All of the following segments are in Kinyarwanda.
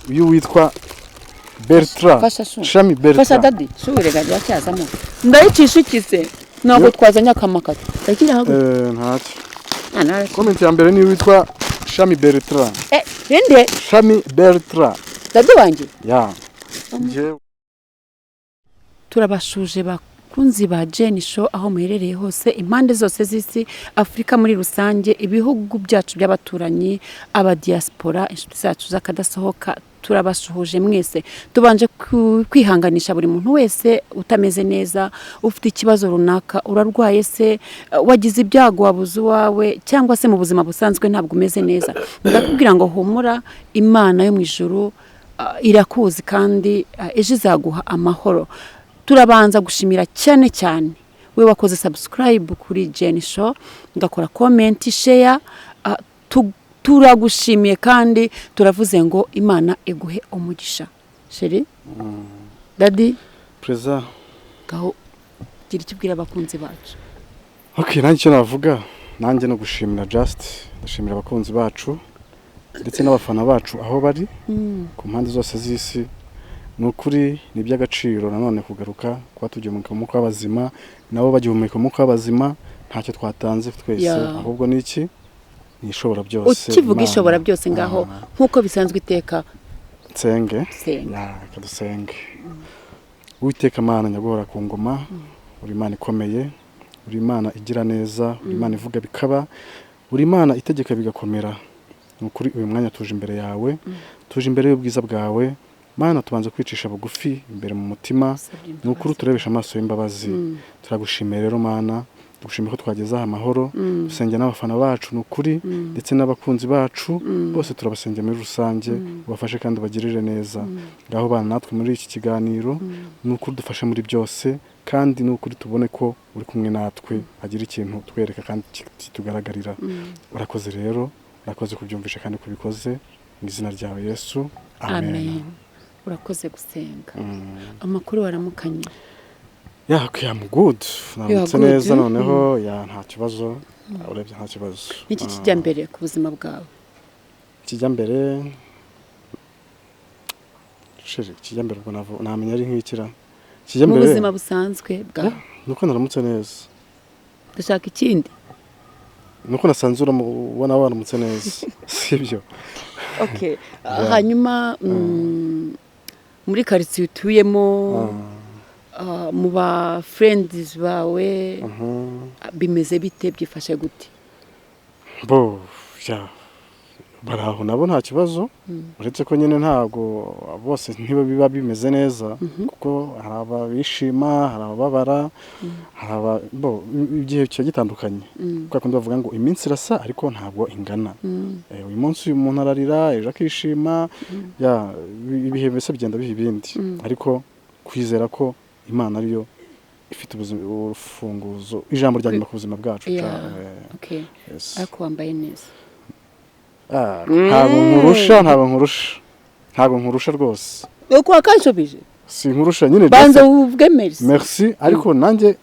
uyu witwa Bertrand Shami Bertrand fasha dadi shure gari yacyazamo ndayicishikise ntabwo twazanya akamakata akira hago ntacyo comment ya mbere ni witwa Shami Bertrand rende Shami Bertrand dadi wanje ya turabashuje bakunzi ba Jenny Show aho muherereye hose impande zose z'isi Afrika muri rusange ibihugu byacu by'abaturanyi aba diaspora inshuti zacu zakadasohoka turabasuhuje mwese tubanje kwihanganisha buri muntu wese utameze neza ufite ikibazo runaka urarwaye se wagize ibyago wabuze wawe cyangwa se mu buzima busanzwe ntabwo umeze neza ndakubwira ngo humura Imana yo mu ijuru irakuzi kandi ejo izaguha amahoro turabanza gushimira cyane cyane we wakoze subscribe kuri Jenny Show ngakora comment share turagushimiye kandi turavuze ngo Imana iguhe umugisha sheri dadi preza gaho gira ikibwira abakunzi bacu nanjye navuga nanjye no gushimira ndashimira abakunzi bacu ndetse n'abafana bacu aho bari ku mpande zose z'isi nukuri ni by'agaciro nanone kugaruka kwa tugihumeka mu kw'abazima nabo bagihumeka mu kw'abazima ntacyo twatanze twese ahubwo niki nishobora byose ukivuga ishobora byose ngaho nkuko bisanzwe iteka nsenge kadusenge Uwiteka Mana nyagora ku ngoma uri Imana ikomeye uri Imana igira neza uri Imana ivuga bikaba uri Imana itegeka bigakomera nukuri uyu mwanya tuje imbere yawe tuje imbere y'ubwiza bwawe Mana tubanze kwicisha bugufi imbere mu mutima nukuri turebesha amaso y'imbabazi turagushimira rero Mana tugushimira ko twageza amahoro dusengera n'abafana bacu nukuri ndetse n'abakunzi bacu bose turabasengera muri rusange ubafashe kandi bagirire neza ngaho bana natwe muri iki kiganiro nukuri dufashe muri byose kandi nukuri tubone ko uri kumwe natwe agira ikintu twereka kandi kitugaragarira urakoze rero urakoze kubyumvisha kandi kubikoze mu izina ryawe Yesu amen urakoze gusenga amakuru waramukanye I'm good namutse neza noneho nta kibazo urebye nta kibazo iki kijya mbere ku buzima bwawe kijya mbere ubwo namenya ari nk'ikira kijya mbere mu buzima busanzwe bwawe nuko naramutse neza ndashaka ikindi nuko nasanzura ubona waramutse neza sibyo hanyuma muri quartier utuyemo mu ba friends bawe bimeze bite byifashe gute baraho nabo nta kibazo uretse ko nyine ntago bose ntiba biba bimeze neza kuko hari abishima hari ababara hari igihe cyo gitandukanye kuko akunda bavuga ngo iminsi irasa ariko ntabwo ingana uyu munsi uyu muntu ararira ejo akishima ibihe bise bigenda biha ibindi ariko kwizera ko Imana ariyo ifite urufunguzo ijambo rya nyuma ku buzima bwacu ariko wambaye neza ntabwo nkurusha rwose uko wakanshubije si nkurusha nyine banza uvuge merci ariko nanjye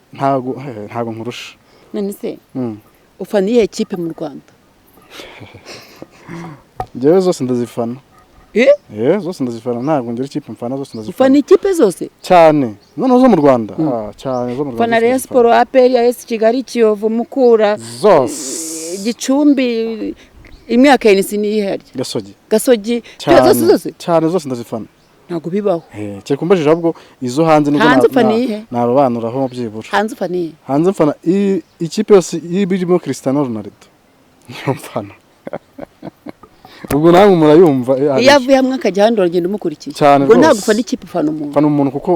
ntabwo nkurusha none se ufana iyihe kipe mu Rwanda njyewe zose ndazifana zose ndazifana ntabwo ngira ikipe mfana zose ndazifana ufana ikipe zose cyane noneho zo mu Rwanda cyane zo mu Rwanda ufana Rayon Sport APR AS Kigali Kiyovu Mukura zose Gicumbi imwe ya KNC ni ihari Gasogi cyane zose ndazifana ntago bibaho cyeko mbajije ahubwo izo hanze nubwo narobanuraho byibura hanze mfana ikipe yose ibirimo Cristiano Ronaldo niyo mfana ubwo namwe murayumva iyo avuye hamwe akajya handi uragenda umukurikiye ngo ntagufana ikipe ufana umuntu kuko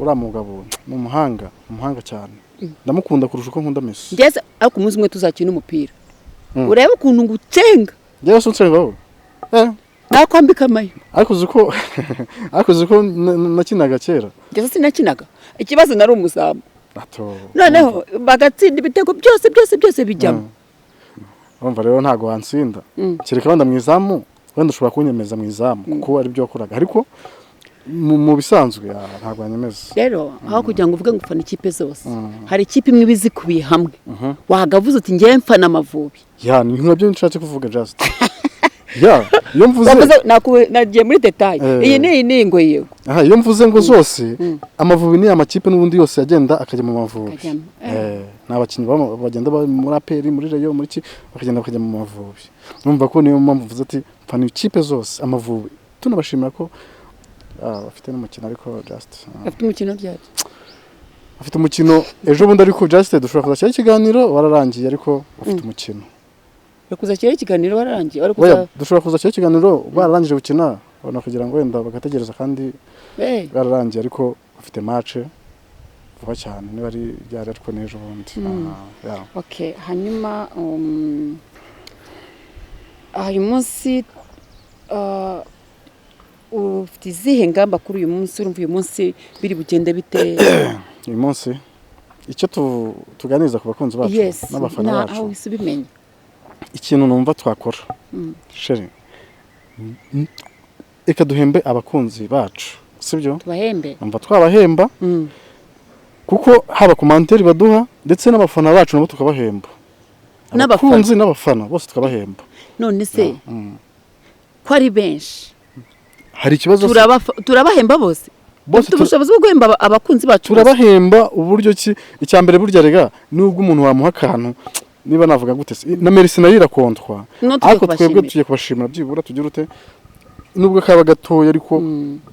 uramugabo ni umuhanga cyane ndamukunda kurusha uko nkunda Messi ngeze ariko umunsi umwe tuzakina umupira urebe ukuntu ngucenga njyewe sunsenga wowe nakwambika amayo ariko zuko nakinaga kera ngeze sinakinaga ikibazo nari umuzamu noneho bagatsinda ibitego byose bijyamo urumva rero ntago wansinda kereka wenda mwizamu wenda ushobora kunyemeza mwizamu kuko ari byo wakoraga ariko mu bisanzwe ntago wanyemeza rero aho kugira ngo uvuge ngo ufana ikipe zose hari ikipe imwe bizikubiye hamwe wagavuze uti ngiye mfana Amavubi ni nk'ibyo nshatse kuvuga just iyo mvuze nagiye muri detail iyi ni ngo yego iyo mvuze ngo zose Amavubi ni amakipe n'ubundi yose agenda akajya mu Mavubi n'abakinnyi bagenda muri APR muri Rayon muri bakajya mu Mavubi numva ko niyo mpamvu mvuze ati fana ikipe zose Amavubi tunabashimira ko bafite n'umukino ariko just bafite umukino ryari afite umukino ejo bundi ariko just dushobora kuzashyira ikiganiro wararangiye ariko ufite umukino kuzashyira ikiganiro wararangiye dushobora kuzashyira ikiganiro bararangije gukina ubona kugira ngo wenda bagategereza kandi bararangiye ariko ufite match vuba cyane niba ari ryari ariko n'ejo bundi okay hanyuma uyu munsi ufite izihe ngamba kuri uyu munsi urumva uyu munsi biri bugende bite uyu munsi icyo tuganiriza ku bakunzi bacu n'abafana bacu aho wisubimenya ikintu numva twakora sheri eka duhembe abakunzi bacu sibyo tubahembe numva twabahemba kuko haba komanteri baduha ndetse n'abafana bacu nabo tukabahemba abakunzi n'abafana bose tukabahemba none se ko ari benshi hari ikibazo turabahemba bose ubushobozi bwo guhemba abakunzi bacu turabahemba uburyo ki icyambere burya rega nubwo umuntu wamuha akantu niba navuga gute na Merci nayo irakontwa ariko twebwe tugiye kubashimira byibura tugira ute nubwo kaba gatoya ariko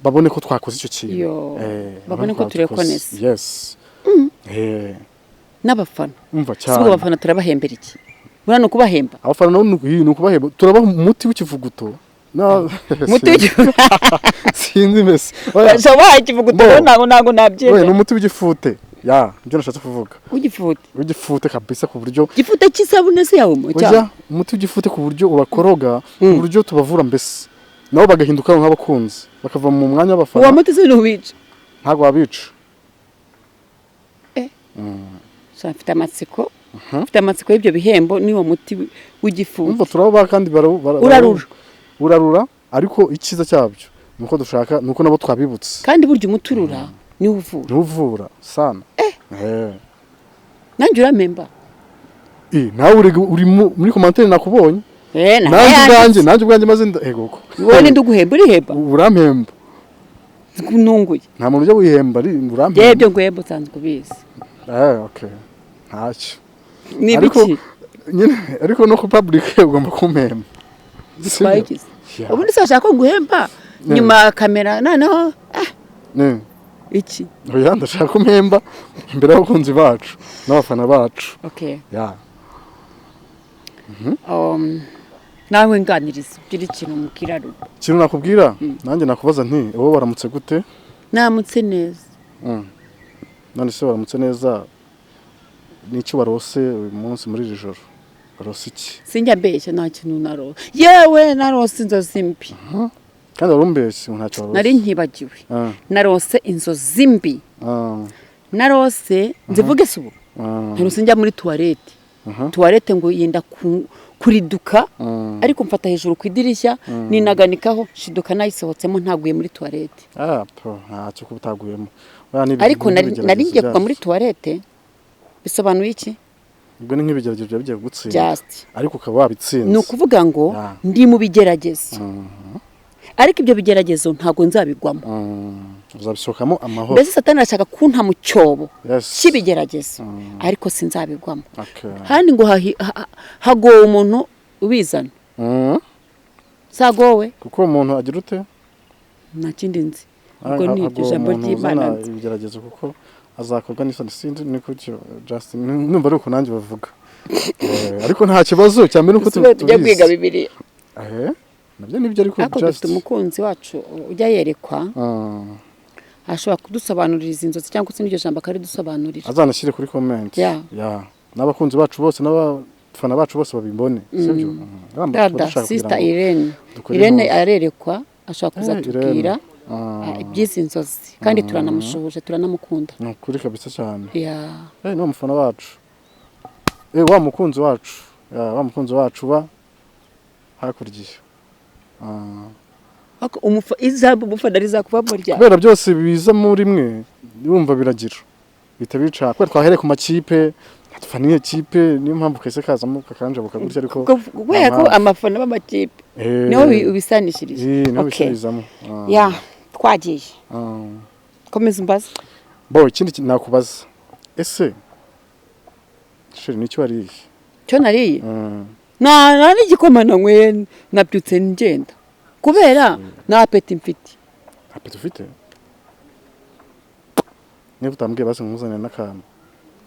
babone ko twakoze icyo kintu babone ko turekonese yes n'abafana umva cyane sibwo abafana turabahembera iki burano kubahemba abafana no kubahemba turabaha umuti w'ikivuguto umuti w'ikivuguto sinzi mese shawa ikivuguto ntago nabyemera ni umuti w'igifute ibyo nashatse kuvuga ugifute kabisa ku buryo gifute cy'isabune se yawe mu cyangwa umuti w'igifute ku buryo ubakoroga ku buryo tubavura mbese nabo bagahinduka nk'abakunzi bakava mu mwanya w'abafana uwo muti se n'ubica ntago wabica mfite amatsiko y'ibyo bihembo niwo muti w'igifute umva turaba kandi urarura ariko icyiza cyabyo nuko dushaka nuko nabo twabibutse kandi burya umuturura ni uvura sana nanjye uramemba nawe uri muri commentaire nakubonye nanjye ubwanjye maze egoko wowe ndi guhemba urihemba urampemba nunguye nta muntu ujya wihemba urampemba yebyo nguhemba usanzwe ubizi okay ntacyo ni biki ariko no ku public ugomba kumpemba twayigize ubundi se ashaka ko nguhemba nyuma ya kamera noneho iki oya ndashaka kumpemba imbere y'abakunzi bacu n'abafana bacu nawe nganiriza ugira ikintu mukira rugo ikintu nakubwira nanjye nakubaza nti wowe waramutse gute namutse neza none se waramutse neza n'icyo warose uyu munsi muri iri joro warose iki sinjya mbeshya nta kintu narose yewe narose inzozi mbi kandi warumbeshye ntacyo warose nari nkibagiwe narose inzozi mbi narose nzivuge se ubu narose njya muri tuwarete ngo yenda kuriduka ariko mfata hejuru ku idirishya ninaganikaho shiduka nayisohotsemo ntaguye muri tuwarete ntacyo kubutaguyemo ariko nari ngiye kuva muri tuwarete bisobanuye iki ubwo ni nk'ibigeragezo bigiye gutsinda ariko ukaba wabitsinze ni ukuvuga ngo ndi mu bigeragezo ariko ibyo bigeragezo ntago nzabigwamo uzabisohokamo amahoro mbese satani arashaka kunta mu cyobo cy'ibigeragezo ariko sinzabigwamo kandi ngo hagowe umuntu ubizana sagowe kuko umuntu agira ute nta kindi nzi ubwo ni iryo jambo ry'Imana ibigeragezo kuko azakorwa n'isoni sinzi niko just numva ari uko nanjye bavuga ariko nta kibazo cyane nuko tujya kwiga Bibiliya nabyo nibyo ariko just umukunzi wacu ujya yerekwa ashobora kudusobanurira inzozi cyangwa se n'iryo jambo akari dusobanurira azanashyire kuri comment n'abakunzi bacu bose n'abafana bacu bose babibone sibyo sister Irene arerekwa ashobora kuzatubwira iby'izi nzozi kandi turanamushoboje turanamukunda kuri kabisa cyane no mufana wacu wa mukunzi wacu ba hakurya izaba umufana rizakuba murya kubera byose biza muri mwe urumva biragira bita bica kubera twahereye ku makipe faniye kipe niyo mpamvu kese kazamo kakanje bukagurya ariko kubera ko amafana b'amakipe niho ubisanishirije bishirizamo ya twagiye komeza umbaza bo ikindi nakubaza ese sheri nicyo wariye cyo nariye na n'igikoma nanywe nabyutse ngenda kubera na apeti mfite ufite niba utambwiye basi nkuzanira n'akantu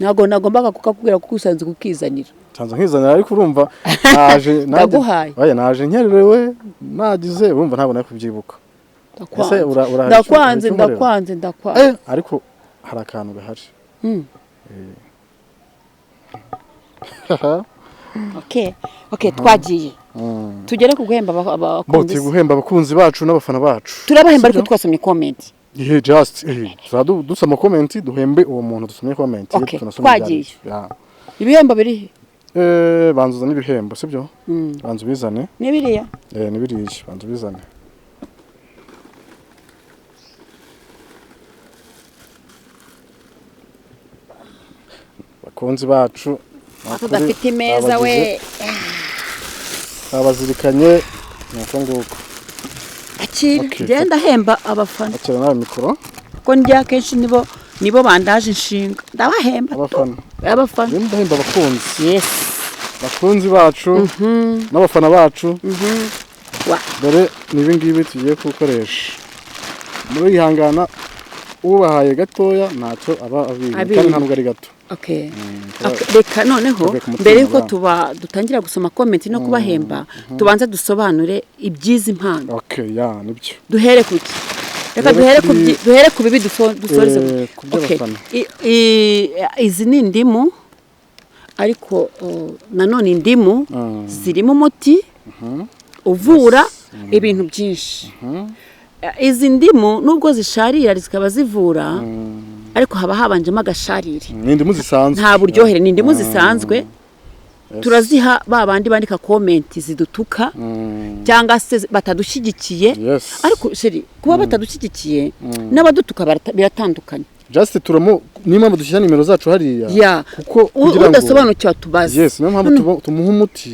ntago nagombaga kukakubwira kuko usanze kukizanira nsanze nkizanira ariko urumva naje ndaguhaye oya naje nkererewe nagize urumva ntabwo nari kubyibuka ndakwanze ariko hari akantu gahari okay twagiye tugere ku guhemba abakunzi guhemba abakunzi bacu n'abafana bacu turabahemba ariko twasomye comment just dusoma comment duhembe uwo muntu dusomye comment twagiye ibihembo biri banzuza n'ibihembo sibyo banzu bizane ni biriya ni biriya banzu bizane bakunzi bacu tudafite imeza we abazirikanye nuko nguko akira genda hemba abafana akira nawe mikoro ko ndya kenshi nibo bandaje inshinga ndabahemba abafana ndahemba abakunzi yes bakunzi bacu n'abafana bacu dore nibi ngibi tugiye gukoresha muri ihangana ubahaye gatoya ntacyo aba abiye kandi ntabwo ari gato reka noneho mbere yuko dutangira gusoma comment no kubahemba tubanza dusobanure ibyiza impano nibyo duhere kuki reka duhere ku bibi dusoreze izi ni indimu ariko nanone indimu zirimo umuti uvura ibintu byinshi izi ndimu nubwo zisharira zikaba zivura ariko haba habanjemo agasharire ni indimu zisanzwe nta buryohere ni indimu zisanzwe turaziha babandi bandika comment zidutuka cyangwa se batadushyigikiye ariko sheri kuba batadushyigikiye n'abadutuka biratandukanye just nimpamvu dushyira nimero zacu hariya kuko kugira ngo udasobanukiwe tubaze niyo mpamvu tumuha umuti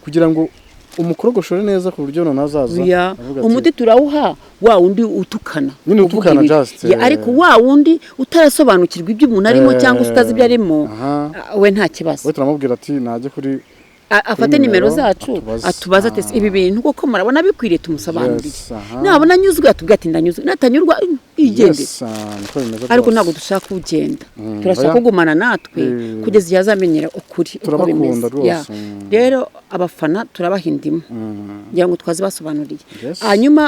kugira ngo umukorogoshore neza ku buryo nazaza umuti turawuha wa undi utukana nyine utukana just ariko wa undi utarasobanukirwa ibyo umuntu arimo cyangwa utazi ibyo arimo we nta kibazo we turamubwira ati najye kuri afate nimero zacu atubaza ati ibi bintu kuko murabona bikwiriye tumusobanurire nabona anyuzwe atubwira ati ndanyuzwe natanyurwa igende ariko ntabwo dushaka kugenda turashaka kugumana natwe kugeza igihe azamenyera ukuri uko bimeze rero abafana turabahindimo kugira ngo twaze basobanuriye hanyuma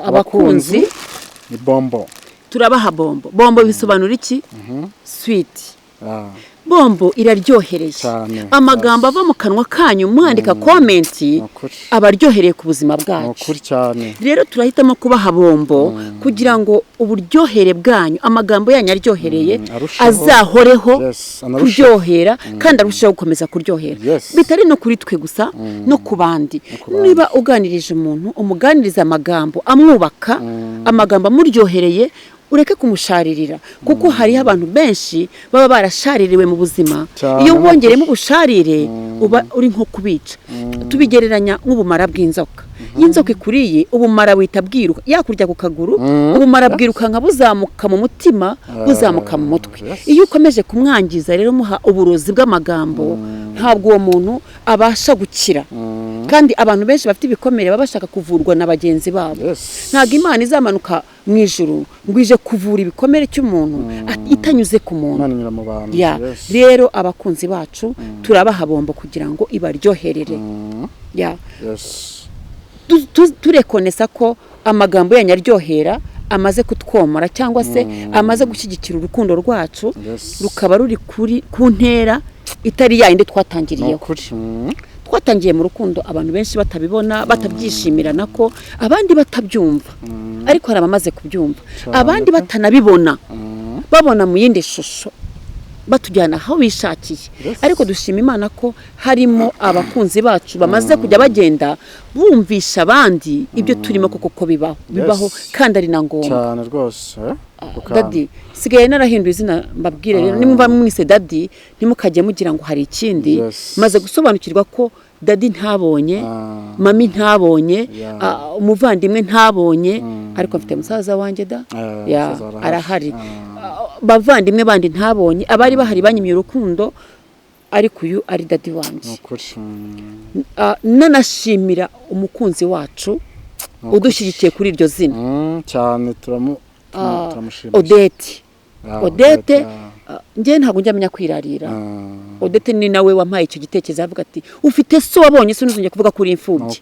abakunzi ni bombo turabaha bombo bisobanura iki sweet bombo iraryohereye amagambo ava mu kanwa kanyu mwandika comment abaryohereye ku buzima bwacu rero turahitamo kubaha bombo kugira ngo uburyohere bwanyu amagambo yanyu aryohereye azahoreho kuryohera kandi arushaho gukomeza kuryohera bitari no kuri twe gusa no ku bandi niba uganirije umuntu umuganiriza amagambo amwubaka amagambo amuryohereye ureke kumusharirira kuko hariho abantu benshi baba barashaririwe mu buzima iyo ubongeremo ubusharire uba uri nko kubica tubigereranya nk'ubumara bw'inzoka iyo inzoka ikuriye ubumara wita bwiruka yakurya ku kaguru ubumara bwiruka nka buzamuka mu mutima buzamuka mu mutwe iyo ukomeje kumwangiza rero muha uburozi bw'amagambo ntabwo uwo muntu abasha gukira kandi abantu benshi bafite ibikomere baba bashaka kuvurwa na bagenzi babo ntabwo Imana izamanuka mu ijuru ngo ije kuvura ibikomere cy'umuntu itanyuze ku muntu rero abakunzi bacu turabaha bombo kugira ngo ibaryoherere turekonesa ko amagambo yanyu aryohera amaze kutwomora cyangwa se amaze gushyigikira urukundo rwacu rukaba ruri ku ntera itari yayindi twatangiriyeho twatangiye mu rukundo abantu benshi batabibona batabyishimira nako abandi batabyumva ariko hari abamaze kubyumva abandi batanabibona babona mu yindi shusho batujyana aho bishakiye ariko dushima Imana ko harimo abakunzi bacu bamaze kujya bagenda bumvisha abandi ibyo turimo kuko bibaho kandi ari na ngombwa cyane rwose Daddy sigaye narahinduye izina mbabwire rero nimba mwise Daddy ntimukajye mugira ngo hari ikindi maze gusobanukirwa ko Daddy ntabonye mami ntabonye umuvandimwe ntabonye ariko mfite musaza wanjye arahari bavandimwe bandi ntabonye abari bahari banyimye urukundo ariko uyu ari Daddy wanjye nanashimira umukunzi wacu udushyigikiye kuri iryo zina cyane turamushimira Odette njye ntabwo njya menya kwirarira Odette ni nawe wampaye icyo gitekerezo avuga ati ufite so wabonye se ntuzongeye kuvuga kuri imfubyi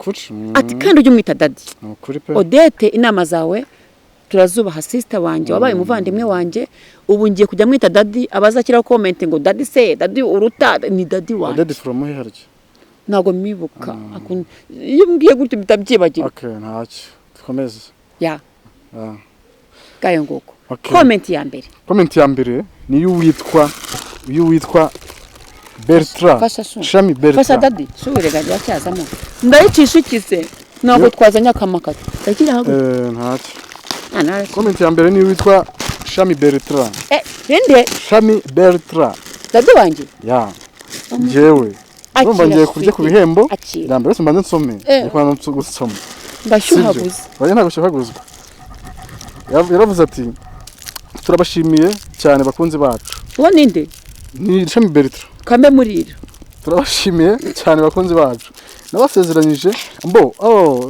ati kandi ujye umwita Daddy Odette inama zawe turazubaha sister wanjye wabaye umuvandimwe wanjye ubu ngiye kujya mwita Daddy abazakiraho comment ngo Daddy se Daddy uruta ni Daddy wanjye Daddy from here ntago mibuka iyo mbwiye gutyo bitabyibagirwa okay ntacyo dukomeze gayo ngoko comment ya mbere ni witwa Bertrand Shami Bertrand fasha Daddy shure gaje yacyazamo ndayicishikize ntabwo twazanya akamakata ndagira hago ntacyo comment ya mbere ni witwa Shami Bertrand inde Shami Bertrand Daddy wanjye jewe urumva ngiye kurya ku bihembo ndambere se mbanze nsome ndikwana gusoma ndashyuhaguza baye ntago shakaguzwa yaravuze ati turabashimiye cyane bakunzi bacu uwo ninde ni Shami Bertrand kambe murira turabashimiye cyane bakunzi bacu nabasezeranyije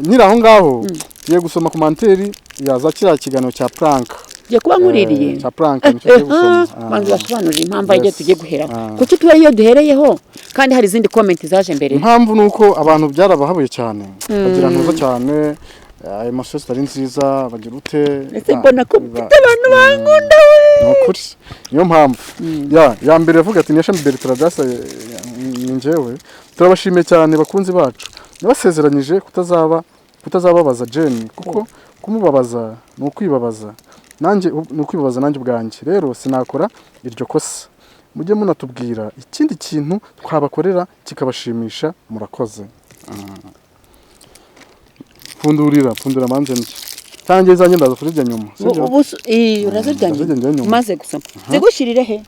nyira aho ngaho tugiye gusoma komanteri yaza kiriya kiganiro cya prank je kuba nkuririye cya prank nicyo gusoma bantu basobanurira impamvu agiye tugiye guheraho kuki tuba iyo duhereyeho kandi hari izindi comment zaje mbere impamvu nuko abantu byarabahabuye cyane bagira ntuza cyane ayo masose ari nziza bagira ute ese mbona ko abantu bankunda nokuri niyo mpamvu ya mbere yavuga ati Shami Bertrand dasa njyewe turabashimiye cyane bakunzi bacu nabasezeranyije kutazababaza Jane kuko kumubabaza ni ukwibabaza nanjye ubwanjye rero sinakora iryo kosa mujye munatubwira ikindi kintu twabakorera kikabashimisha murakoze fundura manze nje tangiye zanjye ndaza kurijya nyuma ubu urazirya nyuma maze gusoma zigushirire he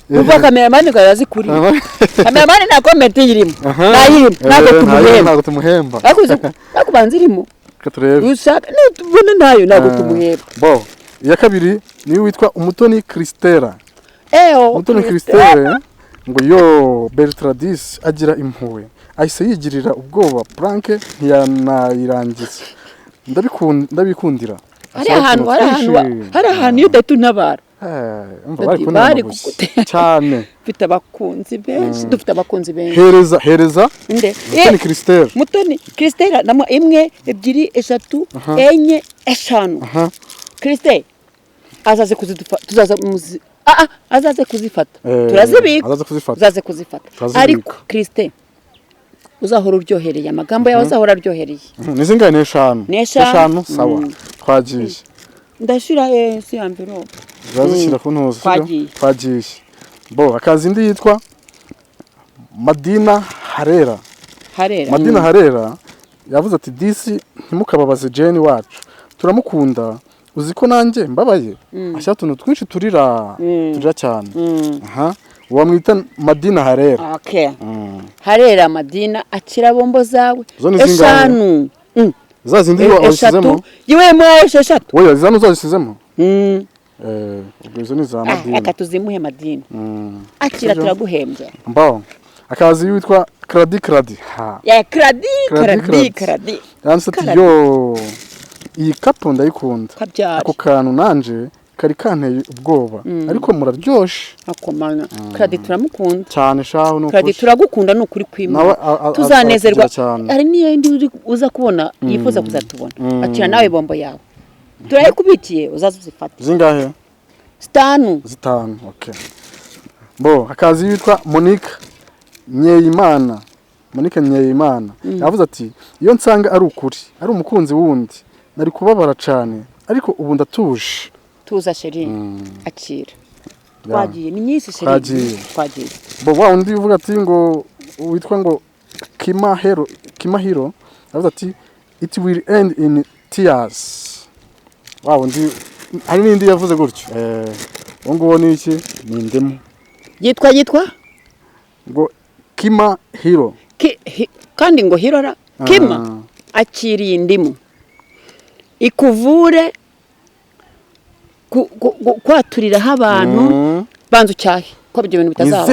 uva cameraman gayazi kuri cameraman na comment yirimo ntago tumuhemba akubanza irimo katurebe ushaka nitubone nayo ntago tumuhemba iya kabiri ni witwa Umutoni Christella Umutoni Christella ngo yo Bertrandis agira impuwe ahise yigirira ubwoba prank ntiyanayirangiza ndabikundira hari ahantu iyo datunabara bari cyane mfite abakunzi benshi dufite abakunzi benshi hereza Mutoni Christella namo 1 2 3 4 5 Christella azaze azaze kuzifata turazibika azaze kuzifata ariko Christella uzahora uryohereye amagambo yawe azahora aryohereye nizingaye n'eshanu sawa twagiye ndashira si ambiro bazishyira ku ntuzo twagiye akazi indi yitwa Madina Harera yavuze ati disi ntimukababaze Jane wacu turamukunda uzi ko nanjye mbabaye ashya tuntu twinshi turira cyane wamwita Madina Harera Harera Madina akira bombo zawe eshanu zazindi washyizemo yiwe mu esheshatu oya zano zazisizemo ubwo izo ni za Madina akatuzimuhe Madina akira turaguhembya akazi witwa Kradi Kradi yansati yo iyi kapo ndayikunda ako kantu nanje kari kanteye ubwoba ariko muraryoshe akomana Kradi turamukunda cyane shaho no Kradi turagukunda no kuri kwima tuzanezerwa ari niyendi uza kubona yifuza kuzatubona akira nawe bombo yawe turayikubikiye uzazuzifata zingahe zitanu okay akazi witwa Monique Nyeyimana yavuze ati iyo nsanga ari ukuri ari umukunzi wundi nari kubabara cyane ariko ubu ndatuje tuza sheri akira twagiye ni nyinshi sheri twagiye bo wa undi uvuga ati ngo witwa ngo Kimahiro avuga ati it will end in tears. Wa undi hari n'indi yavuze gutyo ngo ni iki ni indimu yitwa ngo Kimahiro kandi ngo hirora Kima akiriye indimu ikuvure kwaturiraho abantu banza ucyahe ko ibyo bintu bitazaba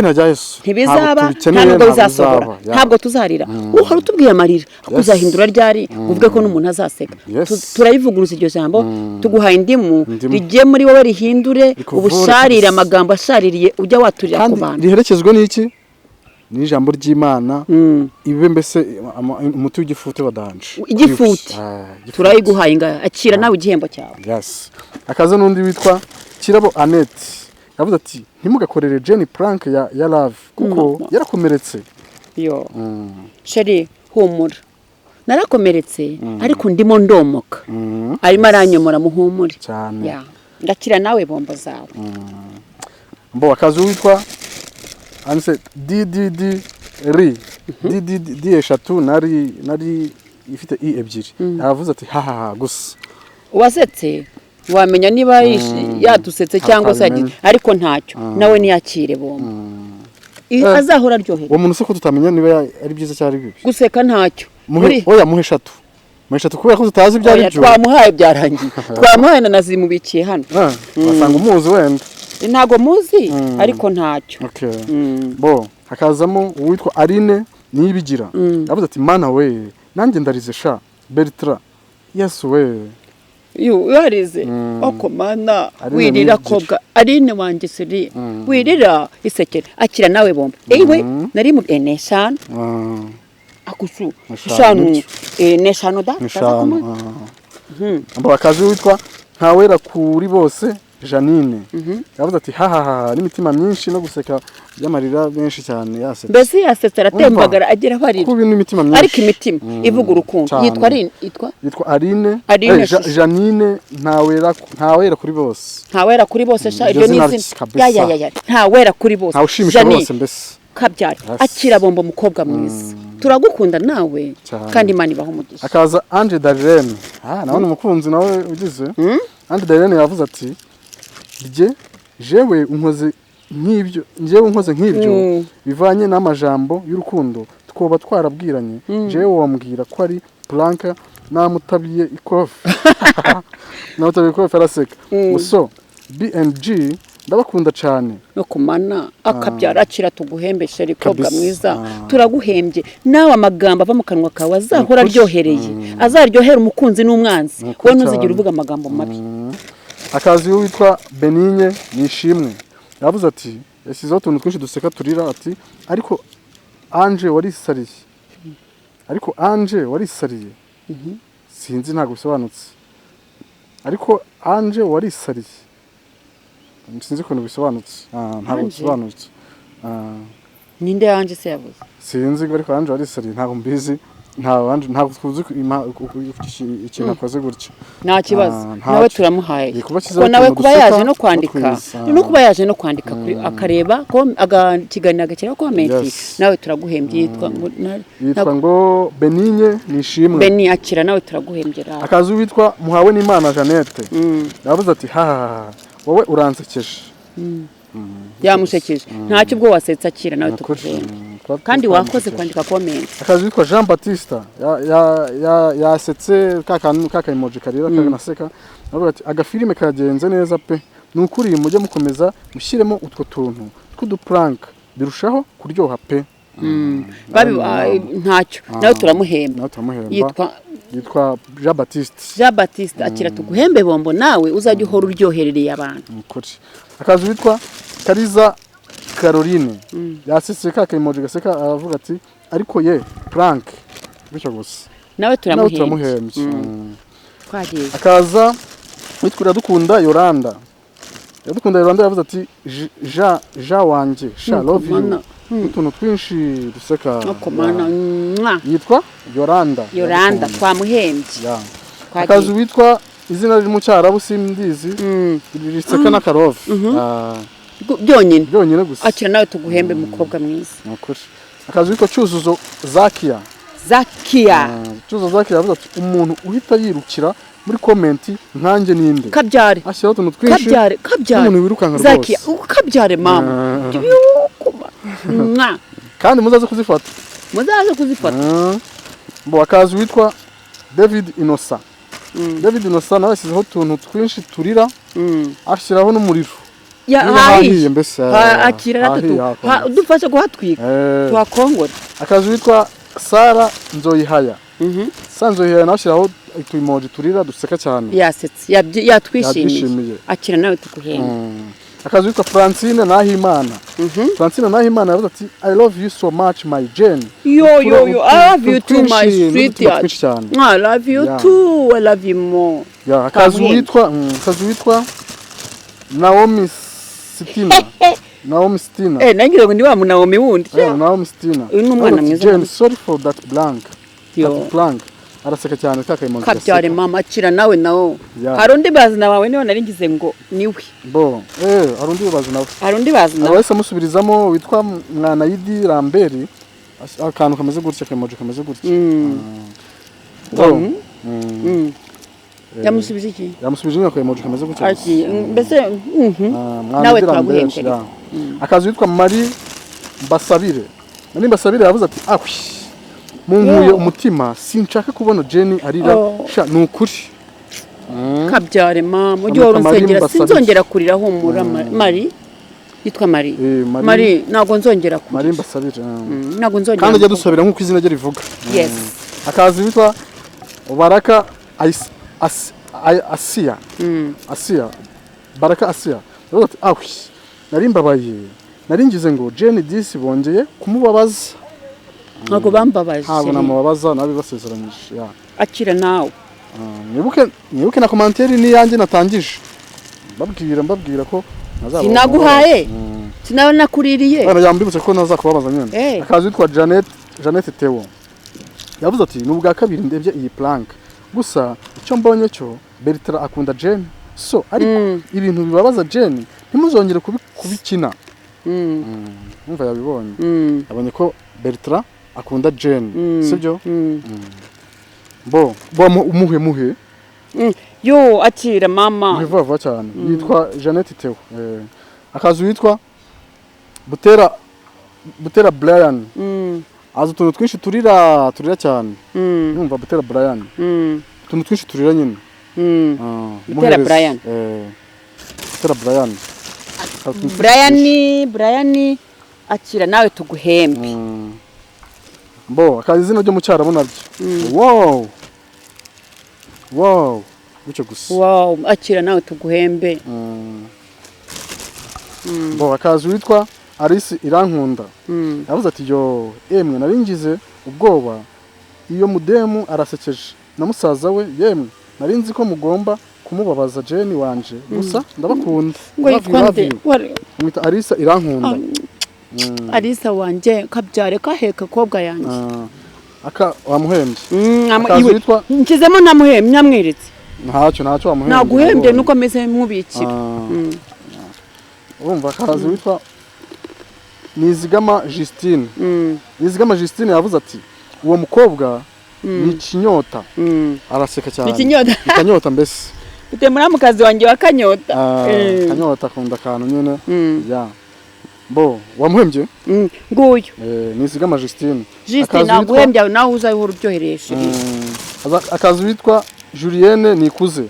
ntibizaba nta nubwo bizasohora ntabwo tuzarira uhora utubwiye amarira uzahindura ryari uvuge ko n'umuntu azaseka turayivuguruza iryo jambo tuguhaye indimu rigiye muri wowe rihindure ubusharire amagambo ashaririye ujya waturira ku bantu riherekezwe n'iki ni ijambo ry'Imana ibe mbese umuti w'igifute wadanje igifute turayiguhaye ngaya akira nawe igihembo cyawe yes akaza n'undi witwa Kirabo Annette yavuze ati ntimugakorere Jenny prank ya love kuko yarakomeretse yo sheri humura narakomeretse ariko ndimo ndomoka arimo aranyomora muhumure cyane ndakira nawe bombo zawe mbo akazi witwa anse DDD eshatu nari ifite i ebyiri yavuze ati haha gusa wasetse wamenya niba yadusetse cyangwa se ariko ntacyo nawe niyakire bombo azahora aryohera uwo muntu se ko tutamenya niba ari byiza cyari bibi guseka ntacyo oya muhe eshatu kubera ko tutazi ibyo ari byo twamuhaye byarangiye twamuhaye na nazimubikiye hano wasanga umuzi wenda ntago muzi ariko ntacyo bo hakazamo uwitwa Aline nibigira yavuze ati mana we nanjye ndarize sha Bertrand yes we yarize oko mana wirira koga Aline wanjye seri wirira isekera akira nawe bombo ewe nari mu neshanu akusu shanu neshanu da mbo akazi witwa ntawera kuri bose Janine yavuze ati hahaha n'imitima myinshi no guseka y'amarira benshi cyane yasetse mbese yasetse aratembagara agera barira kubi n'imitima myinshi ariko imitima ivuga urukundo yitwa Aline Janine ntawera kuri bose sha iryo n'izina ya ntawera kuri bose ntawushimisha bose mbese kabyara akira bombo mukobwa mwiza turagukunda nawe kandi Imana ibaho umugisha akaza Ange Darlene nawe umukunzi nawe ugize Ange Darlene yavuze ati jewe unkoze nk'ibyo bivanye n'amajambo y'urukundo twoba twarabwiranye jewe wambwira ko ari planka namutabiye ikofe araseka so BNG ndabakunda cyane no kumana akabyara akira tuguhembeshe rikobwa mwiza turaguhembye nawe amagambo ava mu kanwa kawe azahora aryohereye azaryohera umukunzi n'umwanzi wowe ntuzigira uvuga amagambo mabi akazi witwa Benigne nishimwe yavuze ati yasizeho utuntu twinshi duseka turira ati ariko Ange warisariye sinzi ntabwo bisobanutse ariko Ange warisariye sinzi ukuntu bisobanutse ntabwo bisobanutse ninde Ange se yavuze sinzi ariko Ange warisariye ntabwo mbizi ntabwo tuzi ikintu akoze gutyo nta kibazo nawe turamuhaye ko nawe kuba yaje no kwandika akareba ikiganiro agakira komenti nawe turaguhembye yitwa ngo Benigne nishimwe Beni akira nawe turaguhembyera akazi witwa Muhawe n'Imana Jeannette yavuze ati wowe uransekeje yamushekeje ntacyo ubwo wasetsa akira nawe tukuhembe kandi wakoze kwandika comment akazi witwa Jean Baptiste yasetse kaka emoji karira kanaseka avuga ati agafilime kagenze neza pe nukuri mujye mukomeza mushyiremo utwo tuntu tw'uduprank birushaho kuryoha pe ntacyo nawe turamuhemba yitwa Jean Baptiste akira tuguhembe bombo nawe uzajya uhora uryoherereye abantu akazi witwa Kariza Caroline yasetse kaka emoji gaseka aravuga ati ariko ye prank bityo gusa nawe turamuhembye akaza witwa dukunda Yolanda yavuze ati ja wanje sha love you utuntu twinshi duseka yitwa Yolanda twamuhembye akazi witwa izina riri mu cyarabu simbizi riseka na karove byonyine gusa akira nawe tuguhembe mukobwa mwiza nakuri akazi witwa Cyuzuzo Zakia Cyuzuzo Zakia yavuze ati umuntu uhita yirukira muri comment nkanjye ninde kabyare ashyiraho utuntu twinshi umuntu wirukanka rwose Zakia kabyare mama kandi muzaze kuzifata bo akazi witwa David Innocent nawe yashyizeho utuntu twinshi turira ashyiraho n'umuriro yahiye mbese akira dufashe guhatwika twakongora akazi witwa Sara Nzoyihaya Nzoyihaya nawe ashyiraho utuimoji turira duseka cyane yasetse yatwishimiye akira nawe tuguhemba akazi witwa Francine Nahimana yavuze ati I love you so much my Jane yo I love you too my sweet I love you too I love you more akazi witwa Naomi Stina nangira ngo ni wa Naomi wundi Naomi Stina uyu numwana mwiza Jane sorry for that blank araseka cyane kakayimonzi kabyare mama akira nawe harundi bazina wawe niwe naringize ngo niwe bo harundi bazina wese musubirizamo witwa mwana Yidi Lambert akantu kameze gutya kemoje kameze gutya yamusubije iki yamusubije ngo kemoje kameze gutya mbese nawe twaguhembye akazi witwa Marie Mbasabire yavuze ati munkuye umutima sinshaka kubona Jenny arira nukuri kabyare mama ujye warusengera sinzongera kurira humura Marie yitwa Marie nago nzongera kurira Marie Mbasabire nago nzongera kandi ajya dusabira nkuko izina rye rivuga yes akazi witwa Baraka Asia narimbabaye naringize ngo Jenny disi bongeye kumubabaza ntago bambabaje ntabwo namubabaza nabi basezeranyije akira nawe nibuke na commentaire ni yanjye natangije mbabwira ko sinaguhaye sinawe nakuririye yambibutse ko nazakubabaza nyine akazi witwa Janet Theo yavuze ati nubwa kabiri ndebye iyi plank gusa icyo mbonye cyo Bertrand akunda Jenny so ariko ibintu bibabaza Jenny ntimuzongere kubikina umva yabibonye abonye ko Bertrand akunda Jenny sibyo bo umuhe yo akira mama muheva cyane yitwa Janet Theo akazi witwa Butera Brian azo tuntu twinshi turira cyane numva Butera Brian tuntu twinshi turira nyine Butera Brian akira nawe tuguhembe bo akazi zino ryo mu cyarabo nabyo wow bityo gusa akira nawe tuguhembe bo akazi witwa Alice Irankunda yavuze ati yo emwe naringize ubwoba iyo mudemu arasekeje na musaza we yemwe narinzi ko mugomba kumubabaza Jenny wanje gusa ndabakunda ngo yikwande mwita Alice Irankunda Alice wanje kabyare kaheka kobwa yanjye wamuhembye akazi witwa nkizemo namuhembye nyamwiritse ntacyo wamuhembye naguhembye nuko ameze nkubikira urumva akazi witwa Nizigama Justine yavuze ati uwo mukobwa ni ikinyota araseka cyane ikanyota mbese ute muri mukazi wanjye wa kanyota kanyota akunda akantu nyine bo wamuhembye nguyu Nizigama Justine naguhembye nawe uzaho uryohereshe akazi witwa Julienne Nikuze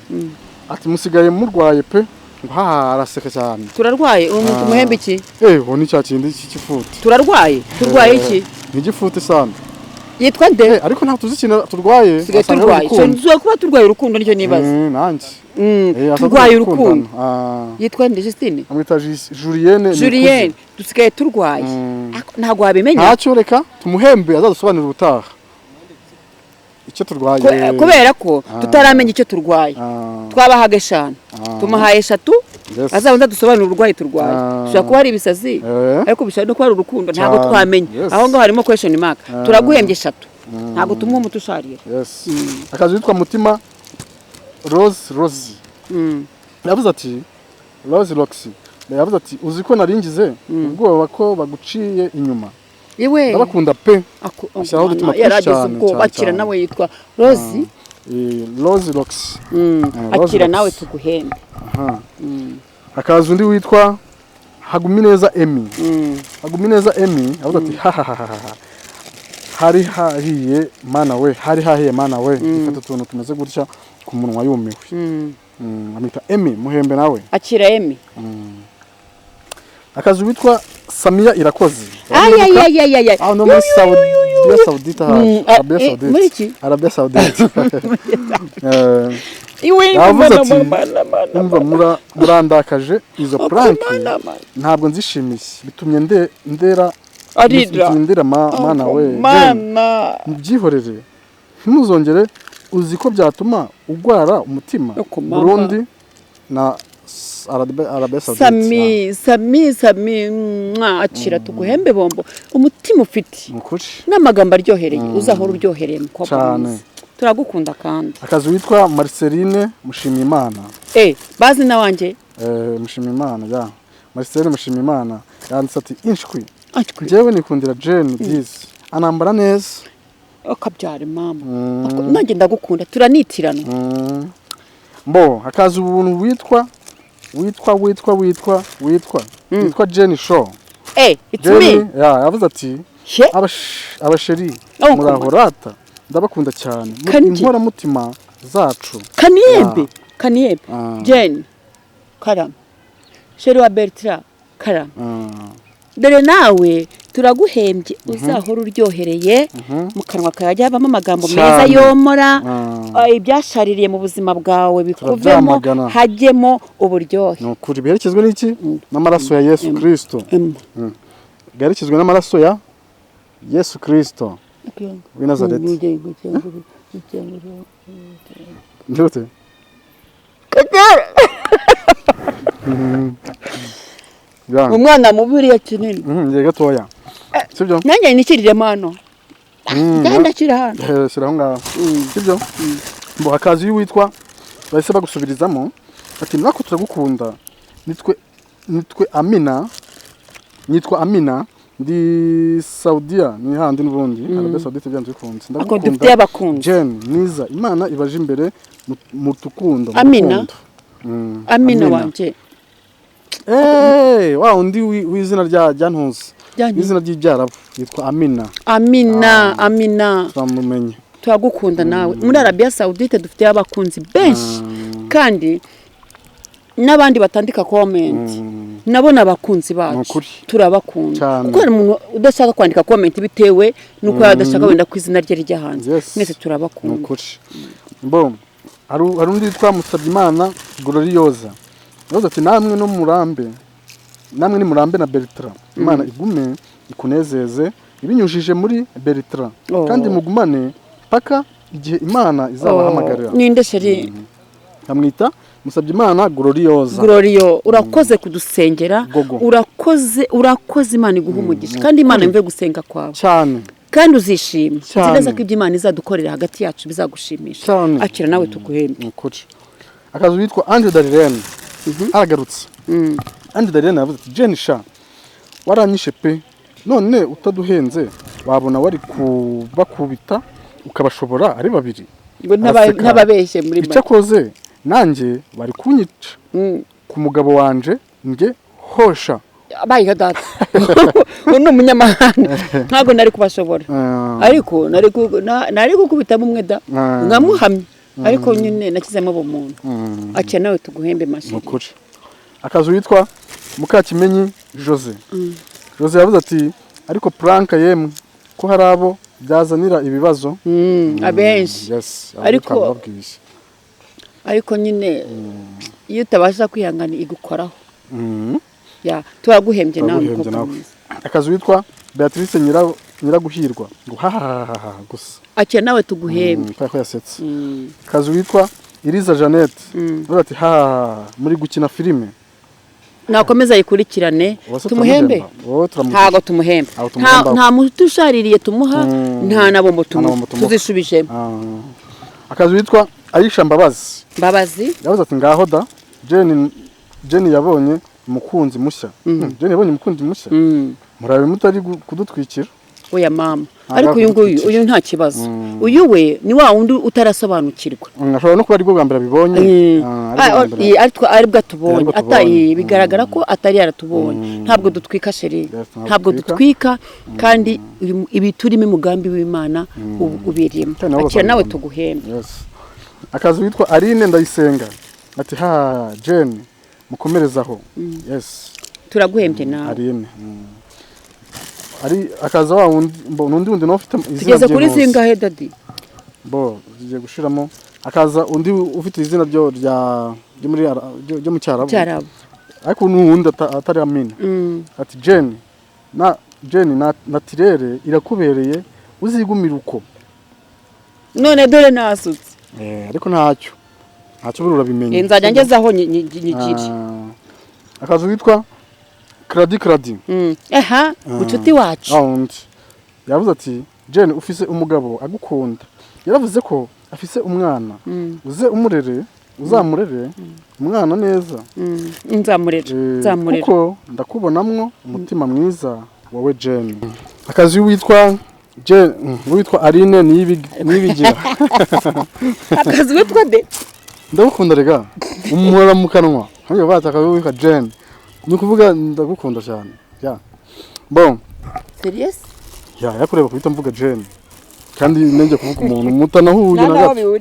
ati musigaye murwaye pe araseka cyane turarwaye umuntu muhembe iki ni cya kindi cy'igifuti turarwaye iki ni igifuti sana yitwa nde ariko ntabwo tuzi ikintu turwaye turwaye kuba turwaye urukundo nicyo nibaza nanjye turwaye urukundo yitwa nde Justine amwita Julienne dusigaye turwaye ntabwo wabimenya ntacyo reka tumuhembe azadusobanurira ubutaha icyo turwaye kubera ko tutaramenya icyo turwaye twabahaga 5 tumuhaye 3 azabanza dusobanura urwaye turwaye ushaka kuba ari ibisazi ariko bishaka no kuba ari urukundo ntabwo twamenye aho ngaho harimo question mark turaguhembye 3 ntabwo tumwe umutusharira akazi witwa Mutima Rose yavuze ati Rose Roxy yavuze ati uzi ko naringize ubwoba ko baguciye inyuma iwe ndabakunda pe ashyiraho udutima twinshi cyane ubwoba akira nawe yitwa Rose Rose Rocks akira nawe tuguhembe hakaza undi witwa Hagumineza Emi Hagumineza Emi avuga ati hari hahiye mana we ifata utuntu tumeze gutya ku munwa yumiwe amita Emi muhembe nawe akira Emi akazi witwa Samia Irakoze ay no muri Saudite Arabia Saudite iwe murandakaje izo prank ntabwo nzishimiye bitumye ndera mana we byihorere ntuzongere uzi ko byatuma ugwara umutima Burundi na Arabia Saudite Sami akira tuguhembe bombo umutima ufite n'amagambo aryohereye uzahora uryohereye mukobwa turagukunda kandi akazi witwa Marceline Mushimiyimana bazi na wanje Mushimiyimana ya Marceline Mushimiyimana yanditse ati inshwi jewe nikundira Jane Diz anambara neza akabyara mama nanjye ndagukunda turanitirana mbo hakaza ubuntu witwa Jane Show it's me yavuze ati abasheri murahorata ndabakunda cyane inkora mutima zacu kaniyebe Jane karama sheri wa Bertrand karama dore nawe turaguhembye uzahora uryohereye mu kanwa kawe havamo amagambo meza yomora ibyashaririye mu buzima bwawe bikuvemo hajyemo uburyohe nukuri berekezwe n'iki n'amaraso ya Yesu Kristo berekezwe n'amaraso ya Yesu Kristo w'i Nazareti ndote umwana mubiri ya kinini ngiye gatoya sibyo nanjye nikiriremo hano ndakira hano shyiraho ngaho sibyo mbo hakazi witwa bahise bagusubirizamo ati nako turagukunda nitwe Amina ndi Saudia ni handi n'ubundi Arabia Saudite byanze bikunze ndagukunda Jane niza Imana ibaje imbere mu tukundo Amina wanje wa undi w'izina rya ntuzi izina ry'ibyarabu yitwa Amina twamumenye turagukunda nawe muri Arabia Saudite dufite abakunzi benshi kandi n'abandi batandika comment nabona abakunzi bacu turabakunda kuko hari umuntu udashaka kwandika comment bitewe nuko yadashaka wenda kwizina rye rya hanze mwese turabakunda mbo hari undi witwa Musabyimana Gloriosa yavuze ati namwe ni murambe na Bertrand Imana igume ikunezeze ibinyujije muri Bertrand kandi mugumane paka igihe Imana izabahamagarira ninde sheri amwita Musabyimana Gloriosa urakoze kudusengera urakoze Imana iguha umugisha kandi Imana imve gusenga kwawe cyane kandi uzishima nzireza ko iby'Imana izadukorera hagati yacu bizagushimisha akira nawe tuguhembe ukuri akazi witwa Ange Darlene aragarutse Ange Darlene yavuze ati Jane sha waranyishe pe none utaduhenze wabona wari kubakubita ukabashobora ari babiri ngo ntababeshye muri icyo akoze nanjye bari kunyica ku mugabo wanje nge hosha abaye data uno munyamahanga ntago nari kubashobora ariko nari gukubita mumwe da ngamuhamye ariko nyine nakizemo ubumuntu akira nawe tuguhembe mashyi ukuri akazi witwa Mukakimenyi Jose yavuze ati ariko prank yemwe ko hari abo byazanira ibibazo abenshi ariko nyine iyo utabasha kwihangana igukoraho turaguhembye nawe akazi witwa Beatrice Nyiraguhirwa ngo hahaha gusa akira nawe tuguhembe ko yasetse akazi witwa Iriza Jeannette avuga ati muri gukina filime nakomeza yikurikirane tumuhembe ntago tumuhembe nta muntu ushaririye tumuha nta nabombo tuzishubije akazi witwa Aisha Mbabazi yavuze ati ngaho da Jane yabonye umukunzi mushya Jane yabonye umukunzi mushya murabe mutari kudutwikira oya mama ariko uyu nta kibazo uyu we ni wa wundi utarasobanukirwa ashobora no kuba ari bwo bwa mbere abibonye ari bwo atubonye atayi bigaragara ko atari yaratubonye ntabwo dutwika sheri ntabwo dutwika kandi ibi turimo umugambi w'Imana ubirimo akira nawe tuguhembe akazi witwa Aline Ndayisenga ati ha Jane mukomerezaho yes turaguhembye nawe Aline ari akaza wa undi no ufite izina tugeze kuri zingahe dadi bo zigiye gushiramo akaza undi ufite izina ryo mu cyarabu ariko n'undi atari Amina ati Jane natirere irakubereye uzigumira uko none dore nasutse ariko ntacyo burura bimenye nzajya ngezaho nyigiri akaza witwa Kradi ucuti wacu yavuze ati Jane ufise umugabo agukunda yaravuze ko afise umwana uzamurere umwana neza nzamurere kuko ndakubonamwo umutima mwiza wowe Jane akazi witwa Aline niyibigira akazi witwa de ndagukunda rega umura mu kanwa hano bataka witwa Jane nukuvuga ndagukunda cyane bon serious yakureba kubita mvuga Jane kandi nenge kuvuga umuntu mutanahuye na gato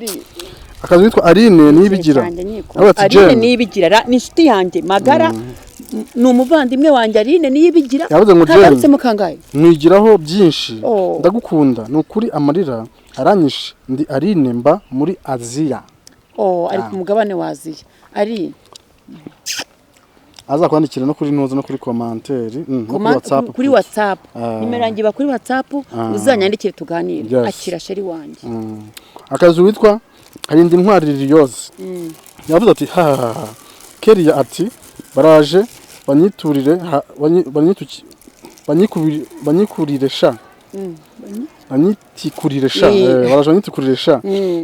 akazi witwa Aline niyibigira Aline niyibigira ni inshuti yanjye magara ni umuvandimwe wanjye Aline niyibigira yavuze ngo Jane mukangaye mwigiraho byinshi ndagukunda nukuri amarira aranyishe ndi Aline mba muri Aziya ari ku mugabane wa Aziya ari azakwandikira no kuri noza no kuri commentaire kuri WhatsApp nimero yanjye ba kuri WhatsApp uzanyandikire tuganire akira sheri wanjye akazi witwa Harindi Intwari Riyose yavuze ati Keria ati baraje banyiturire banyikurire sha banyitikurire sha baraje banyikurire sha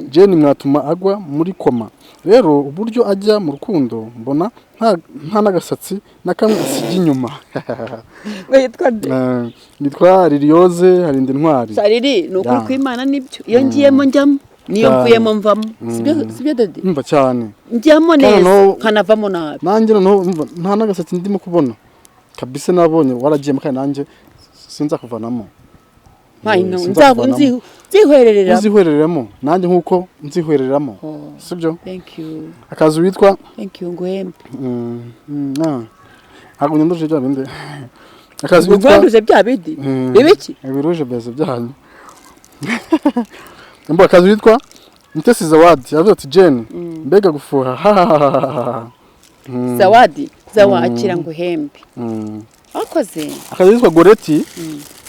Jane mwatuma agwa muri koma rero uburyo ajya mu rukundo mbona nta nagasatsi nakamwe asigi inyuma nitwa Riyose Harindi Intwari sariri nuko kw'Imana nibyo iyo ngiyemo njyamo niyo mvuyemo mvamo sibyo dadi mva cyane njyamo neza kanavamo nabi nanjye nta nagasatsi ndimo kubona kabisa nabonye waragiyemo kandi nanjye sinza kuvanamo nzihwerereramo nanjye nkuko nzihwereramo sibyo thank you akazi witwa thank you nguhembe ntabwo nyanduje bya bindi akazi witwa ngwanduje bya bindi ibiki ibiruje beze byanyu mbo akazi witwa Mutesi Zawadi yavuze ati Jane mbega gufuha Zawadi zawakira nguhembe akoze akazi witwa Goreti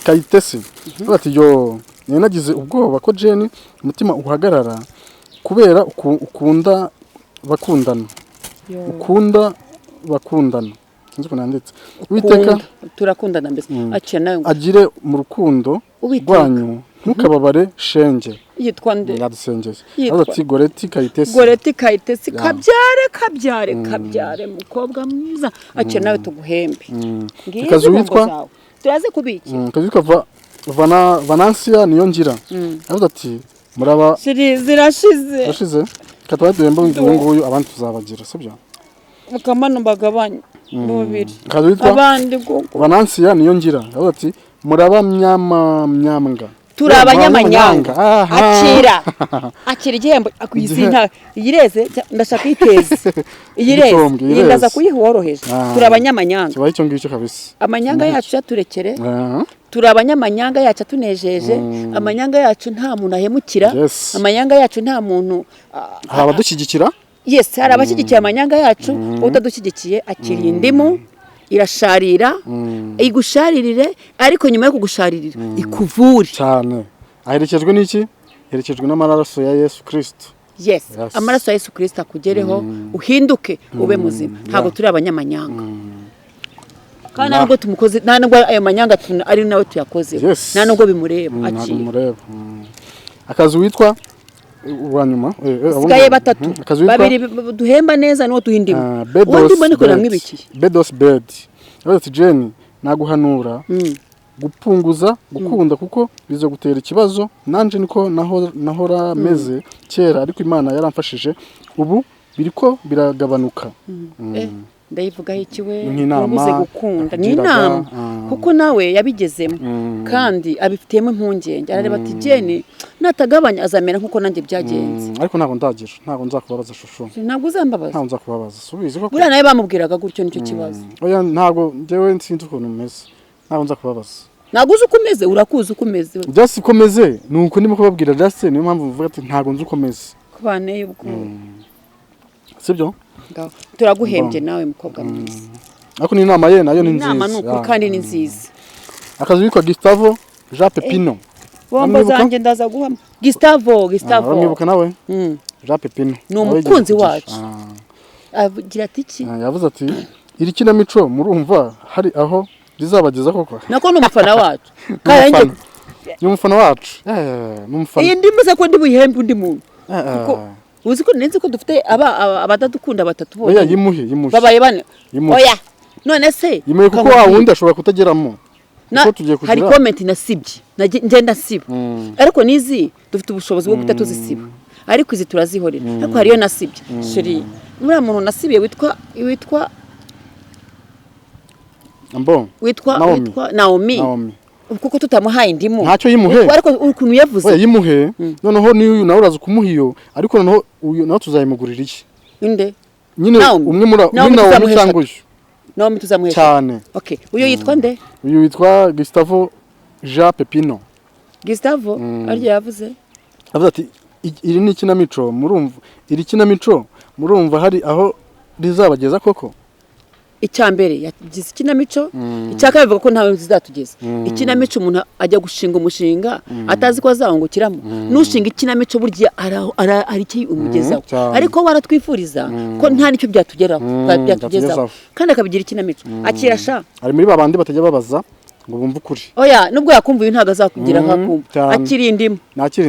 Kayitesi ati yo nagize ubwoba ko Jane umutima uhagarara kubera ukunda bakundana sinzi ko nanditse Uwiteka turakundana mbese aciye nayo agire mu rukundo rwanyu ntukababare shenge yitwa nde yadusengeye ati Goreti Kayitesi kabyare mukobwa mwiza aciye nawe tuguhembe akazi witwa turaze kubiki akazi witwa Vanansia niyo ngira yavuze ati muraba zirashize katabaduhemba nguyu abandi tuzabagira sibyo mukamano bagabanye mubiri akazi witwa abandi guko Vanansia niyo ngira yavuze ati muraba myamanga turi abanyamanyanga akira igihembo akwizinta yireze ndashaka iteze yireze ndaza kuyiworoheje turi abanyamanyanga kibaye cyo ngicyo kabisa amanyanga yacu yaturekere turi abanyamanyanga yacu atunejeje amanyanga yacu nta muntu ahemukira amanyanga yacu nta muntu abadushyigikira hari abashyigikiye amanyanga yacu utadushyigikiye akiriye indimu irasharira igusharirire ariko nyuma yo kugusharirira ikuvure cyane aherekejwe n'iki herekejwe n'amaraso ya Yesu Kristo amaraso ya Yesu Kristo akugereho uhinduke ube muzima ntabwo turi abanyamanyanga kandi ntabwo tumukoze ntabwo ayo manyanga ari nawe tuyakoze ntabwo bimureba akazi witwa uranyuma sigaye batatu babiri duhemba neza no tuhindimo undi mbone ko namwibikiye bedos bed ati Jenny naguhanura gupunguza gukunda kuko bizo gutera ikibazo nanje niko nahora meze kera ariko Imana yaramfashije ubu biriko biragabanuka ndayivuga ikiwe ubuze gukunda ni inama kuko nawe yabigezemo kandi abifitiyemo impungenge arareba ati Jenny natagabanya azamera nkuko nanjye byagenze ariko ntago nzakubabaza shusho ntabwo uzambabaza ntago nzakubabaza subize ko buriya nawe bamubwiraga gutyo nicyo kibazo oya ntago njyewe nsinzi ukuntu meze ntago nzakubabaza ntago uzi ukomeze urakuzi ukomeze just ukomeze nuko ndimo kubabwira just niyo mpamvu mvuga ati ntago nzi ukomeze kubaneye ubwo sibyo turaguhembye nawe mukobwa mwiza ariko ni inama ye nayo ni nziza inama nuko kandi ni nziza akazi witwa Gustavo Jean Pepino bombo zanjye ndaza guhama Gustavo bamwibuka nawe Jean Pepino ni umukunzi wacu agira ati iki yavuze ati iri kinamico murumva hari aho rizabageza koko nako ni umufana wacu kandi ni umufana wacu iyi ndimuze ko ndi buyihembe undi muntu uzi ko nenze ko dufite abadadukunda batatu bose oya yimuhe babaye bane oya none se yimuhe kuko wundi ashobora kutageramo hari comment nasibye ngenda siba ariko nizi dufite ubushobozi bwo gutatu zisiba ariko izi turazihorera ariko hariyo nasibye sheri muri muntu nasibiye witwa Naomi kuko tutamuhaye indimu ntacyo yimuhe ariko ukuntu yavuze oya yimuhe noneho niyo nawe uraza kumuhiyo ariko noneho uyu nawe tuzayimugurira iki inde nyine umwe muri Naomi cyangwa uyu Naomi tuzamuhesha cyane okay uyu yitwa nde uyu yitwa Gustavo Jean Pepino Gustavo arya yavuze ati iri ni kinamico murumva hari aho rizabageza koko icyambere yagize ikinamico icyaka bivuga ko ntawe zizatugeza ikinamico umuntu ajya gushinga umushinga atazi ko azawungukiramo nushinga ikinamico burya ari iki umugezaho ariko waratwifuriza ko nta nicyo byatugezaho kandi akabigira ikinamico akirasha ari muri babandi batajya babaza ngo bumve ukuri oya nubwo yakumva ntago azakugira nkakumva akirindimo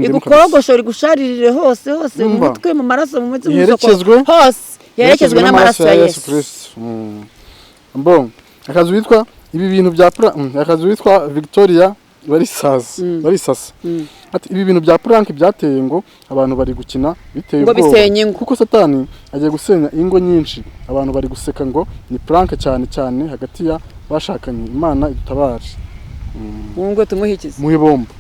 igukogoshora igusharirire hose mu mutwe mu maraso mu mutwe hose yerekezwe n'amaraso ya Yesu Kristo Bon, akazi witwa ibi bintu bya akazi witwa Victoria barisasa ati ibi bintu bya prank byateye ngo abantu bari gukina biteye ubwoba kuko Satani agiye gusenya ingo nyinshi abantu bari guseka ngo ni prank cyane hagati ya bashakanye Imana idutabare ngo tumuhikize muhibomba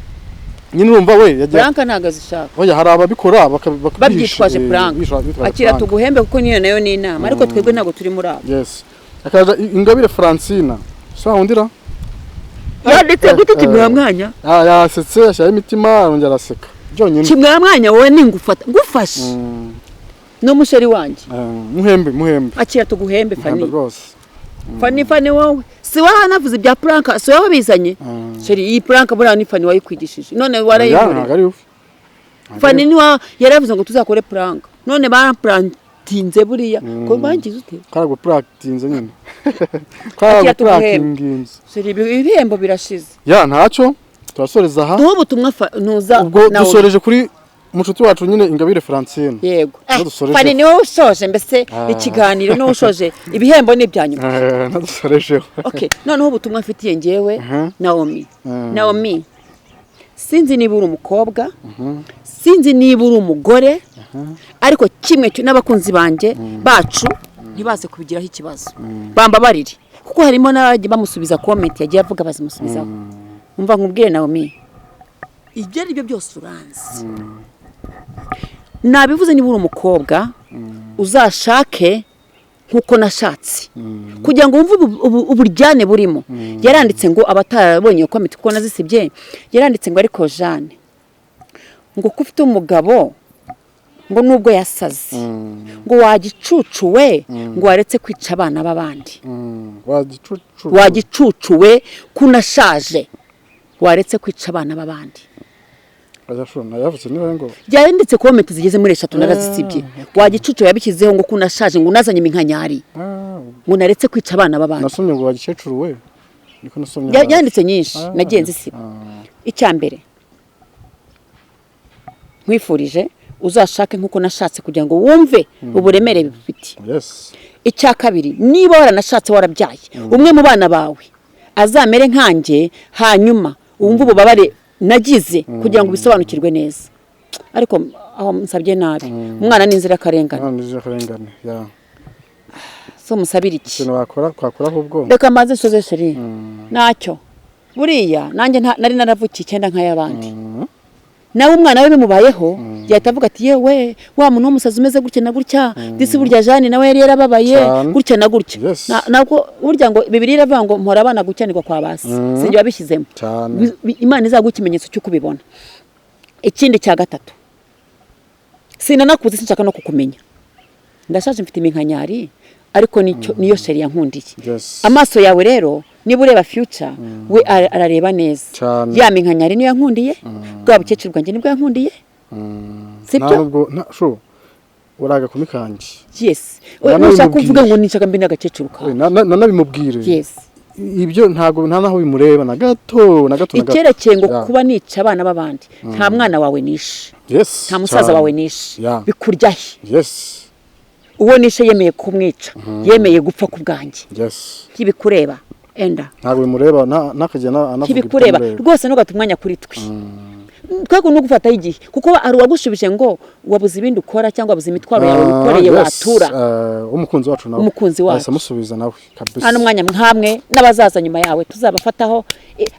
nyine urumva we yagiye prank ntago zishaka oya hari ababikora babyitwaje prank akira tuguhembe kuko niyo nayo ni inama ariko twebwe ntago turi muri abo yes akaza Ingabire Francina sawundira yanditse gute kimwamwanya yasetse yashya imitima arongera aseka byonyine kimwamwanya wowe ngufashe no musheri wanje muhembe akira tuguhembe Fani wowe si wahanavuze bya prank si wowe bizanye sheri iyi prank buriya ni Fani wayikwigishije none warayibure Fani ni yaravuze ngo tuzakore prank none tinze buriya ko bangize ute karago practice nyine karago practice seri ibihembo birashize ya ntacyo twasoreza aha duho butumwa nuza ubwo dusoreje kuri mucuti wacu nyine Ingabire Francine yego Fani ni wowe ushoje mbese ikiganiro no ushoje ibihembo ni byanyuma nadusoreje okay noneho butumwa afitiye ngewe Naomi sinzi niba uri umukobwa sinzi niba uri umugore ariko kimwe cyo n'abakunzi banjye bacu ntibaze kubigiraho ikibazo bambabarire kuko harimo n'abagiye bamusubiza comment yagiye avuga bazimusubizaho umva nkubwire Naomi igera ibyo byose uranzi nabivuze niba uri umukobwa uzashake nkuko nashatse kugira ngo wumve uburyane burimo yaranditse ngo abatarabonye iyo comment kuko nazisibye yaranditse ngo ariko Jeanne ngo kufite umugabo ngo nubwo yasaze ngo wagicucuwe ngo waretse kwica abana b'abandi wagicucuwe kunashaje waretse kwica abana b'abandi yanditse comment zigeze muri 3 narazisibye wagicucuwe yabikizeho ngo kunashaje ngo unazanye iminkanyari ngo naretse kwica abana b'abandi nasomye ngo wagicecuruwe niko nasomye yanditse nyinshi nagenze siba icyambere nkwifurije uzashake nk'uko nashatse kugira ngo wumve uburemere bifite. Yes. Icya kabiri, niba waranashatse warabyaye umwe mu bana bawe azamere nkanjye, hanyuma wumve ububabare nagize kugira ngo bisobanukirwe neza. Ariko aho nsabye nabi, umwana ni inzirakarengane. Ya. So musabira iki? Ikintu wakora ahubwo. Reka maze nsoze sheri. Nacyo. Buriya nanjye nari naravukiye 9 nk'ayabandi. Nawe umwana we bimubayeho yahita avuga ati yewe wa muntu w'umusazi umeze gutya na gutya, disi burya Jane nawe yari yarababaye gutya na gutya. Nako burya ngo Bibiliya iravuga ngo mpora abana gucyanirwa kwa basi. Sinjye wabishyizemo. Imana izaguha ikimenyetso cyo kubibona. Ikindi cya gatatu, sinanakuze sinshaka no kukumenya. Ndashaje mfite iminkanyari, ariko niyo sheri yankundiye. Amaso yawe rero niba ureba future we arareba neza. Ya minkanyari niyo yankundiye, bwa bukecuru bwanjye nibwo yankundiye. Ntabwo sho uraga kumikanje. Yes. Ushaka kuvuga ngo nishaka mbi n'agakecuru kawe. Nanabimubwire. Yes. Ibyo ntago naho bimureba na gato. Icyerekeye ngo kuba nica abana babandi, nta mwana wawe nishe. Yes. Nta musaza wawe nishe. Bikuryahe. Yes. Uwo nishe yemeye kumwica, yemeye gupfa ku bwanjye. Yes. Kibikureba enda. Ntago bimureba nakagena anavuga. Kibikureba rwose no gatumwanya kuri twe. Twego no gufata igihe kuko ari wagushubije ngo wabuze ibindi ukora cyangwa wabuze imitwaro yawe ukoreye watura. Umukunzi wacu nawe. Umukunzi wacu. Asamusubiza nawe kabisa. Hano mwanya mhamwe n'abazaza nyuma yawe tuzabafataho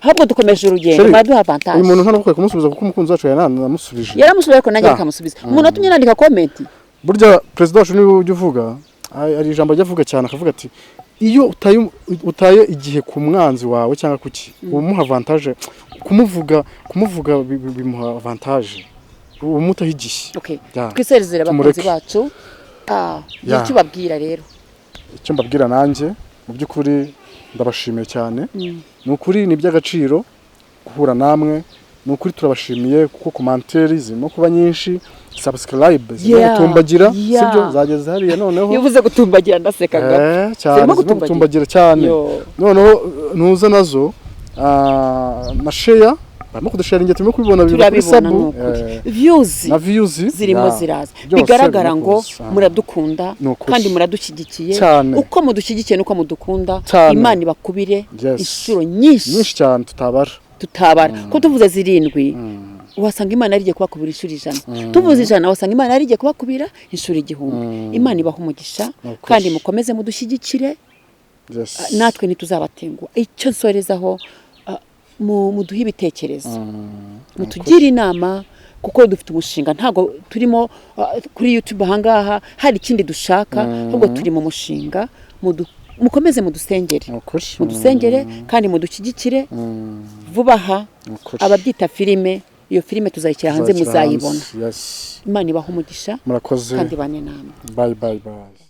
ahubwo dukomeje urugendo baduha avantage. Uyu muntu nta nakwiye kumusubiza kuko umukunzi wacu yanamusubije. Yaramusubije ariko nanjye akamusubiza. Umuntu atumye nandika comment. Burya president wacu niwe ujya uvuga, ari ijambo ajya avuga cyane akavuga ati iyo utaye igihe ku mwanzi wawe cyangwa kuki umuha avantage, kumuvuga bimuha avantage, umutaho igihe. Okay. Twiserezera abakunzi bacu. Icyo babwira rero. Icyo mbabwira nanjye mu by'ukuri ndabashimiye cyane. N'ukuri ni by'agaciro guhura namwe. N'ukuri turabashimiye kuko commentaires zirimo kuba nyinshi. Subscribe gutumbagira sibyo zageze hariya noneho bivuze gutumbagira ndasekaga cyane gutumbagira cyane noneho ntuza nazo na share barimo kudushare ingete turimo kubibona kuri sabu views zirimo ziraza bigaragara ngo muradukunda kandi muradushyigikiye uko mudushyigikiye nuko mudukunda. Imana ibakubire inshuro nyinshi cyane tutabara ko tuvuze 7 wasanga Imana arigiye kubakubira inshuro 100. Tuvuze 100 wasanga Imana arigiye kubakubira inshuro 1000. Imana ibaha umugisha kandi mukomeze mudushyigikire. Natwe ntituzabatengwa. Icyo nsorezaho muduhe ibitekerezo, mutugire inama kuko dufite umushinga ntago turimo kuri YouTube ahangaha hari ikindi dushaka, ahubwo turi mu mushinga. Mukomeze mudusengere kandi mudushyigikire. Vubaha ababyita filime, iyo filime tuzayikira hanze muzayibona. Imana ibaha umugisha murakoze kandi bane namwe. Bye.